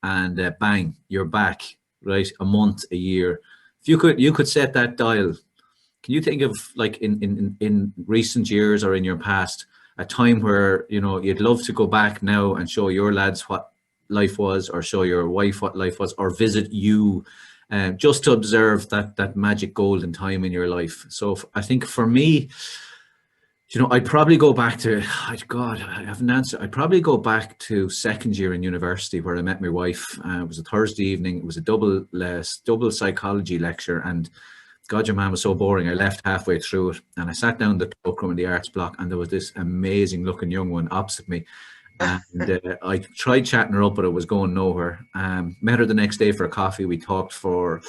and bang, you're back. Right, a month, a year. If you could set that dial. Can you think of, like, in recent years or in your past, a time where, you know, you'd love to go back now and show your lads what life was, or show your wife what life was, or visit you, just to observe that magic golden time in your life. So I think for me, you know, I'd probably go back to, God, I have an answer. I'd probably go back to second year in university, where I met my wife. It was a Thursday evening. It was a double psychology lecture, and God, your man was so boring. I left halfway through it, and I sat down in the cloakroom in the arts block, and there was this amazing looking young one opposite me. And I tried chatting her up, but it was going nowhere. Met her the next day for a coffee. We talked for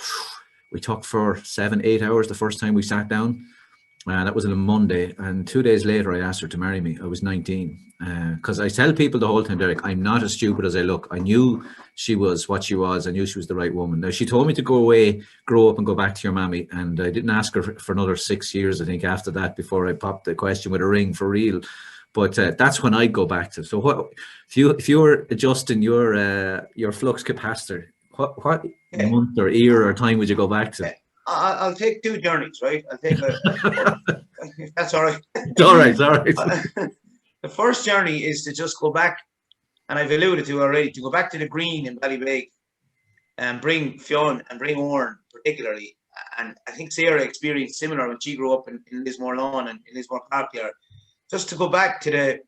7-8 hours the first time we sat down. That was on a Monday, and 2 days later I asked her to marry me. I was 19. Because I tell people the whole time, Derek, I'm not as stupid as I look. I knew she was what she was. I knew she was the right woman. Now, she told me to go away, grow up and go back to your mammy, and I didn't ask her for another 6 years, I think, after that, before I popped the question with a ring for real. But that's when I'd go back to. So what if you were adjusting your flux capacitor, what month or year or time would you go back to? I'll take 2 journeys, right? I'll take if that's all right. All right. The first journey is to just go back, and I've alluded to already, to go back to the green in Ballybeg and bring Fionn and bring Oran particularly. And I think Sarah experienced similar when she grew up in Lismore Lawn and in Lismore Park there. Just to go back to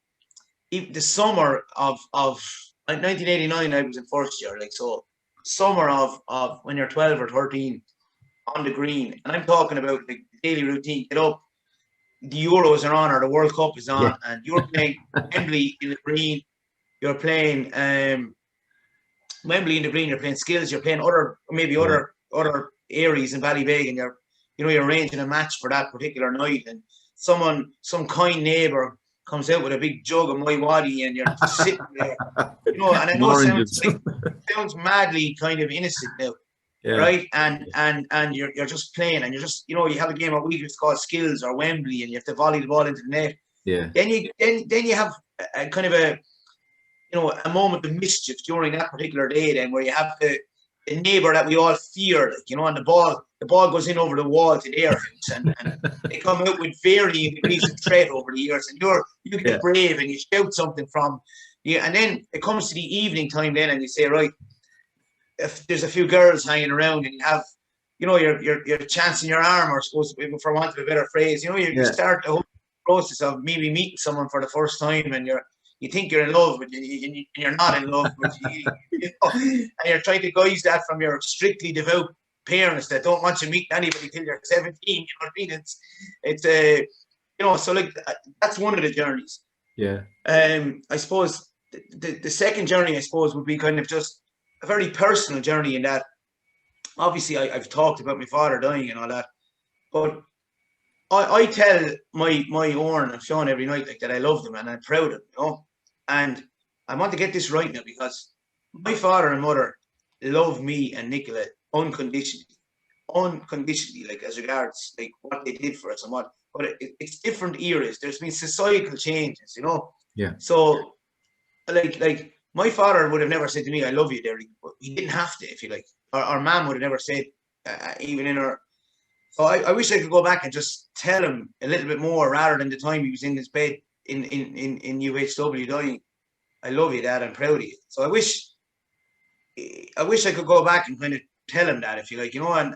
the summer of 1989, I was in first year, like, so summer of when you're 12 or 13 on the green. And I'm talking about the daily routine. Get up, the Euros are on, or the World Cup is on, and you're playing Wembley in the green. You're playing Wembley in the green. You're playing skills. You're playing other areas in Ballybeg, and you're arranging a match for that particular night. And some kind neighbour comes out with a big jug of my waddy, and you're just sitting there, you know. And I know it sounds madly kind of innocent now. Yeah. Right, and you're just playing, and you're just, you know, you have a game a week, it's called skills or Wembley, and you have to volley the ball into the net. Yeah. Then you have a kind of a, you know, a moment of mischief during that particular day, then, where you have the neighbour that we all fear, like, you know, and the ball goes in over the wall to their house, and they come out with varying degrees of threat over the years, and you get brave and you shout something from you, and then it comes to the evening time then, and you say, right, if there's a few girls hanging around, and you have, you know, you're chancing your arm, or supposed to be, for want of a better phrase, you know, you start the whole process of maybe meeting someone for the first time, and you think you're in love, but you're not in love, but you know, and you're trying to guise that from your strictly devout parents that don't want you meeting anybody till you're 17. You know what I mean? It's you know, so like that's one of the journeys. Yeah. I suppose the second journey, I suppose, would be kind of just a very personal journey, in that obviously I've talked about my father dying and all that, but I tell my Oran and Sean every night, like, that I love them and I'm proud of them, you know. And I want to get this right now, because my father and mother love me and Nicola unconditionally, like, as regards like what they did for us and what. But it's different eras. There's been societal changes, you know. Yeah. So like my father would have never said to me, "I love you, Derry." But he didn't have to, if you like. Our mum would have never said, even in her. So I wish I could go back and just tell him a little bit more, rather than the time he was in his bed in UHW dying. I love you, Dad. I'm proud of you. So I wish I could go back and kind of tell him that, if you like, you know, and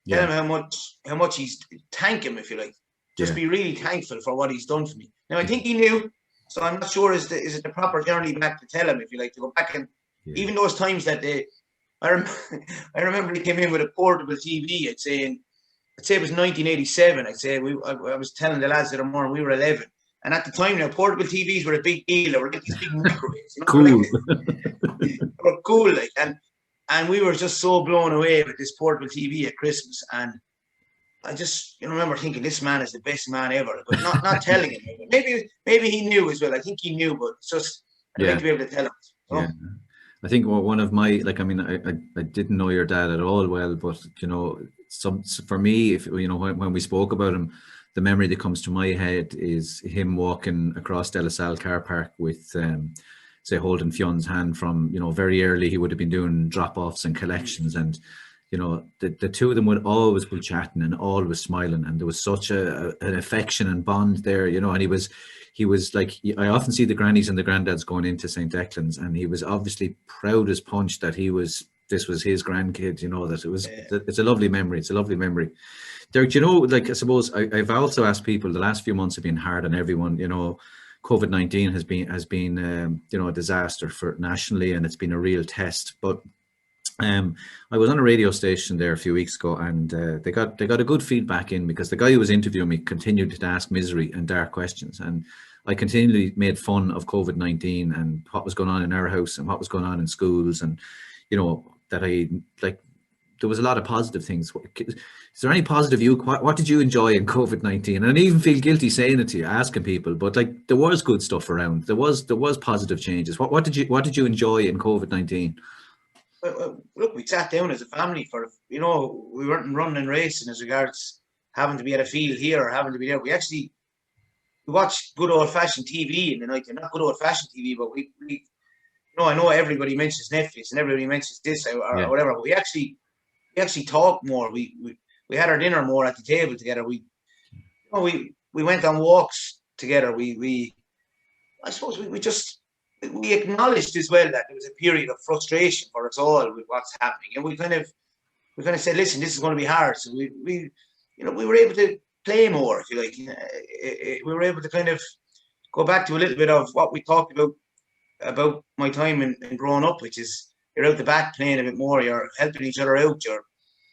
tell him how much he's, thank him, if you like. Just be really thankful for what he's done for me. Now, I think he knew, so I'm not sure is it the proper journey back to tell him, if you like, to go back and even those times that I remember he came in with a portable TV. I'd say it was 1987. I'd say I was telling the lads that are more, we were 11. And at the time, now, portable TVs were a big deal. They were like these big microwaves. You know? Cool. They were cool, like, and we were just so blown away with this portable TV at Christmas. And I just remember thinking, this man is the best man ever, but not telling him. Maybe he knew as well. I think he knew, but it's just I'd like to be able to tell him. You know? Yeah. I think one of my, like, I mean, I didn't know your dad at all well, but, you know, for me, if, you know, when we spoke about him, the memory that comes to my head is him walking across De La Salle car park with, say, holding Fionn's hand from, you know, very early. He would have been doing drop-offs and collections, and, you know, the two of them would always be chatting and always smiling, and there was such an affection and bond there, you know. And he was like, I often see the grannies and the granddads going into St. Declan's, and he was obviously proud as punch that this was his grandkid, you know, that it was, it's a lovely memory. It's a lovely memory. Derek, you know, like, I suppose I've also asked people, the last few months have been hard on everyone, you know. COVID-19 has been you know, a disaster for nationally, and it's been a real test. But I was on a radio station there a few weeks ago, and they got a good feedback in, because the guy who was interviewing me continued to ask misery and dark questions, and I continually made fun of COVID-19 and what was going on in our house and what was going on in schools, and you know, that I like. There was a lot of positive things. Is there any positive what did you enjoy in COVID-19? And I even feel guilty saying it to you, asking people, but like, there was good stuff around. There was positive changes. What did you enjoy in COVID-19? Well, look, we sat down as a family for, you know, we weren't running and racing as regards having to be at a field here or having to be there. We watched good old fashioned TV in the night. And not good old fashioned TV, but we you know, I know everybody mentions Netflix and everybody mentions this or whatever, but we actually talked more. We had our dinner more at the table together. We went on walks together. I suppose we acknowledged as well that there was a period of frustration for us all with what's happening, and we kind of said, listen, this is going to be hard. So we were able to play more, if you like. We were able to kind of go back to a little bit of what we talked about my time in growing up, which is, you're out the back playing a bit more, you're helping each other out,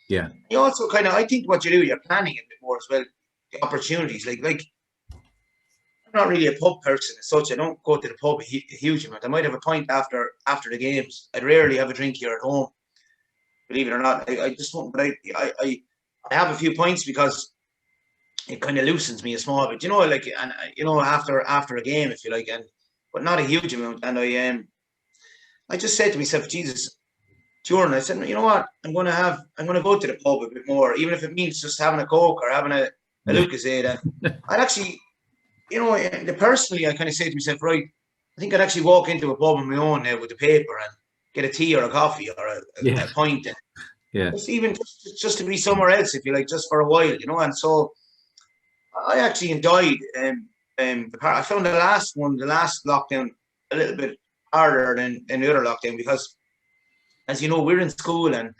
you also kind of, I think what you do, you're planning a bit more as well, the opportunities. Like I'm not really a pub person as such. I don't go to the pub a huge amount. I might have a pint after the games. I'd rarely have a drink here at home, believe it or not. I just won't, but I have a few pints because it kind of loosens me a small bit, you know, like, and you know, after a game, if you like, but not a huge amount. And I just said to myself, Jesus, Jordan, I said, you know what, I'm going to go to the pub a bit more, even if it means just having a Coke or having a Lucozade. And I'd actually, you know, personally, I kind of say to myself, right, I think I'd actually walk into a pub on my own now with the paper and get a tea or a coffee or a pint. Even just to be somewhere else, if you like, just for a while, you know. And so I actually enjoyed I found the last lockdown a little bit harder than the other lockdown, because, as you know, we're in school and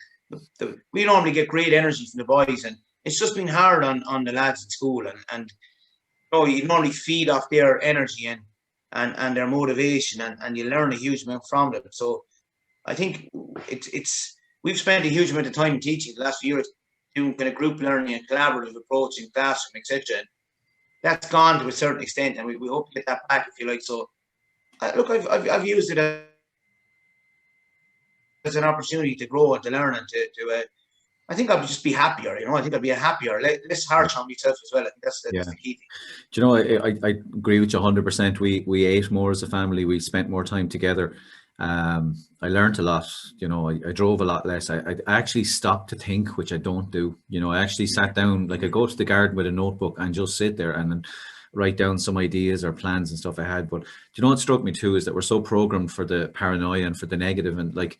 we normally get great energy from the boys, and it's just been hard on the lads in school, and you know, you normally feed off their energy and their motivation, and you learn a huge amount from them. So I think we've spent a huge amount of time teaching the last few years, doing kind of group learning and collaborative approach in classroom, etc. That's gone to a certain extent, and we hope to get that back, if you like. So look, I've used it as an opportunity to grow and to learn and to I think I'd just be happier, you know. I think I'd be happier, less harsh on myself as well. I think that's the key thing. Do you know, I agree with you 100%. We ate more as a family. We spent more time together. I learned a lot, you know. I drove a lot less. I actually stopped to think, which I don't do. You know, I actually sat down, like I go to the garden with a notebook and just sit there and write down some ideas or plans and stuff I had. But do you know what struck me too is that we're so programmed for the paranoia and for the negative, and like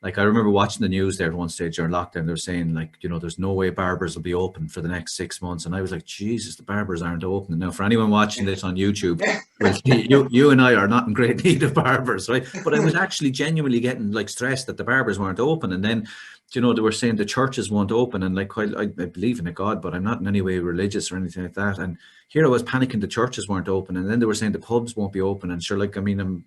I remember watching the news there at one stage during lockdown. They were saying, like, you know, there's no way barbers will be open for the next 6 months, and I was like, Jesus, the barbers aren't open. Now, for anyone watching this on YouTube, well, you and I are not in great need of barbers, right? But I was actually genuinely getting like stressed that the barbers weren't open, and then, you know, they were saying the churches won't open, and like, I believe in a God, but I'm not in any way religious or anything like that. And here I was panicking the churches weren't open, and then they were saying the pubs won't be open, and sure, like, I mean, I'm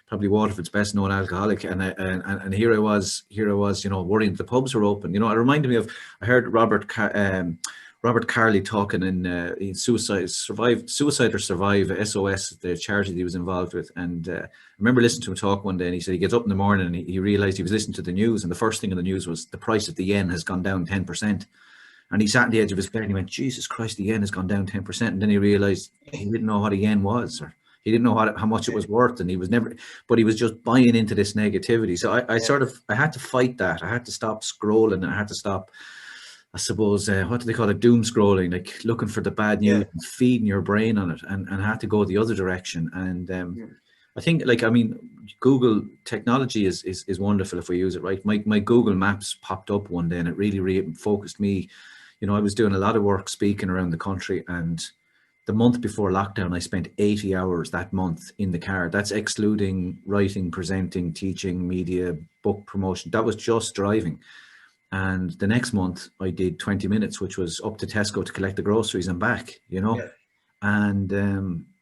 probably Waterford's best known alcoholic, and here I was, you know, worrying the pubs were open. You know, it reminded me of, I heard Robert Carley talking in Suicide or Survive, SOS, the charity he was involved with, and I remember listening to him talk one day, and he said he gets up in the morning and he realized he was listening to the news, and the first thing in the news was the price of the yen has gone down 10%. And he sat on the edge of his bed and he went, Jesus Christ, the yen has gone down 10%. And then he realized he didn't know what a yen was, or he didn't know how much it was worth, and he was just buying into this negativity. So I had to fight that. I had to stop scrolling, and I had to stop, I suppose, what do they call it? Doom scrolling, like looking for the bad news and feeding your brain on it, and had to go the other direction. And I think, like, I mean, Google technology is wonderful if we use it right. My Google Maps popped up one day and it really focused me. You know, I was doing a lot of work speaking around the country, and the month before lockdown, I spent 80 hours that month in the car. That's excluding writing, presenting, teaching, media, book promotion. That was just driving. And the next month I did 20 minutes, which was up to Tesco to collect the groceries and back, you know. Yeah. And,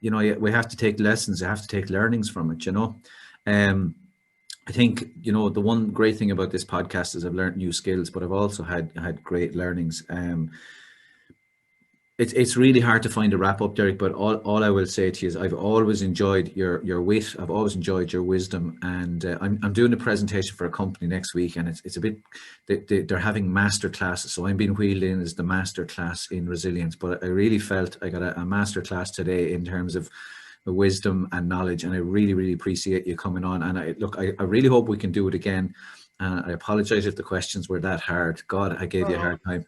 you know, we have to take lessons, you have to take learnings from it, you know. Um, I think, you know, the one great thing about this podcast is I've learned new skills, but I've also had great learnings. It's really hard to find a wrap up, Derek, but all I will say to you is I've always enjoyed your wit. I've always enjoyed your wisdom, and I'm doing a presentation for a company next week, and it's a bit, they're having master classes, so I'm being wheeled in as the master class in resilience. But I really felt I got a master class today in terms of the wisdom and knowledge, and I really appreciate you coming on. And I really hope we can do it again. I apologize if the questions were that hard. God, I gave you a hard time.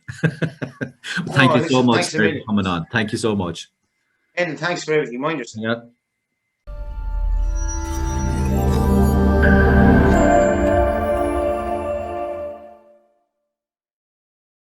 Thank you so much for coming on. Thank you so much. And thanks for everything. Mind yourself. Yeah.